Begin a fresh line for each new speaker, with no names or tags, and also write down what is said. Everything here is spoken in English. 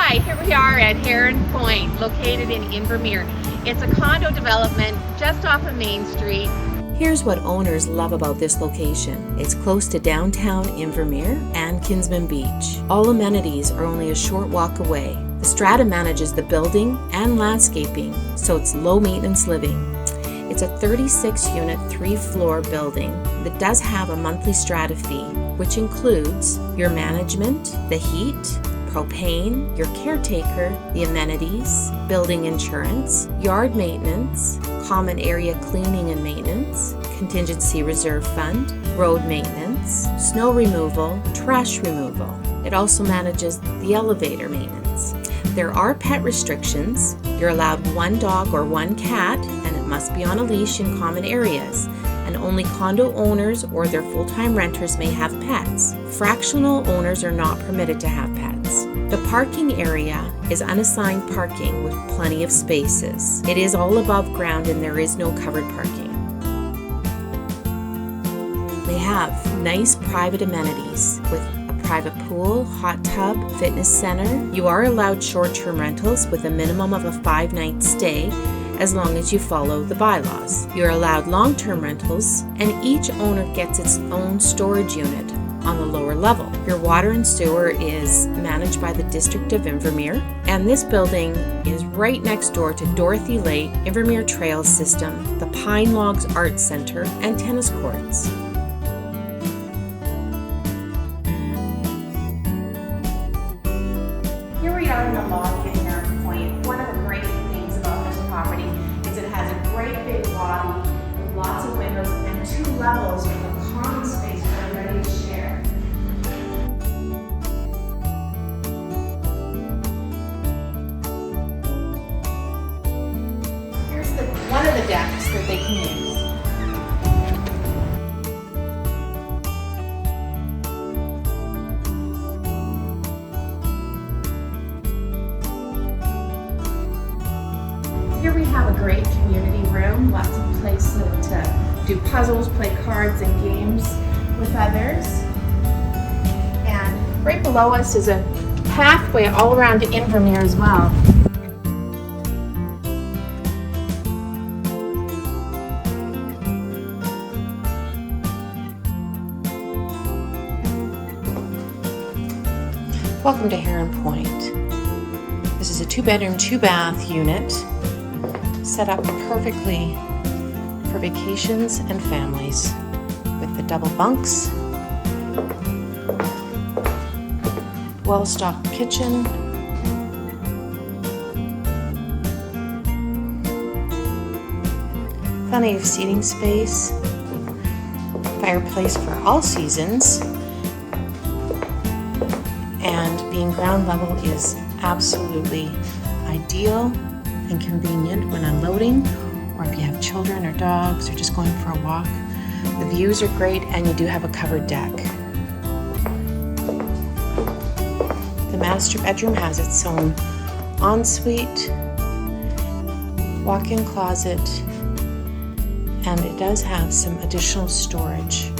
Hi, here we are at Heron Point, located in Invermere. It's a condo development just off of Main Street.
Here's what owners love about this location. It's close to downtown Invermere and Kinsman Beach. All amenities are only a short walk away. The Strata manages the building and landscaping, so it's low maintenance living. It's a 36-unit, 3-floor building that does have a monthly Strata Fee, which includes your management, the heat, propane, your caretaker, the amenities, building insurance, yard maintenance, common area cleaning and maintenance, contingency reserve fund, road maintenance, snow removal, trash removal. It also manages the elevator maintenance. There are pet restrictions. You're allowed 1 dog or 1 cat, and it must be on a leash in common areas. And only condo owners or their full-time renters may have pets. Fractional owners are not permitted to have pets. The parking area is unassigned parking with plenty of spaces. It is all above ground and there is no covered parking. They have nice private amenities with a private pool, hot tub, fitness center. You are allowed short-term rentals with a minimum of a 5-night stay, as long as you follow the bylaws. You're allowed long-term rentals, and each owner gets its own storage unit on the lower level. Your water and sewer is managed by the District of Invermere, and this building is right next door to Dorothy Lake, Invermere Trail System, the Pine Logs Arts Center, and tennis courts.
Here we are in the lobby at Heron Point. One of the great things about this property is it has a great big lobby with lots of windows and 2 levels with a common space for everybody to share. Here's one of the decks that they can use. Here we have a great community room, lots of places to do puzzles, play cards and games with others. And right below us is a pathway all around Invermere as well. Welcome to Heron Point. This is a 2-bedroom, 2-bath unit set up perfectly for vacations and families with the double bunks, well-stocked kitchen, plenty of seating space, fireplace for all seasons, and being ground level is absolutely ideal and convenient when unloading, or if you have children or dogs or just going for a walk. The views are great and you do have a covered deck. The master bedroom has its own ensuite, walk-in closet, and it does have some additional storage.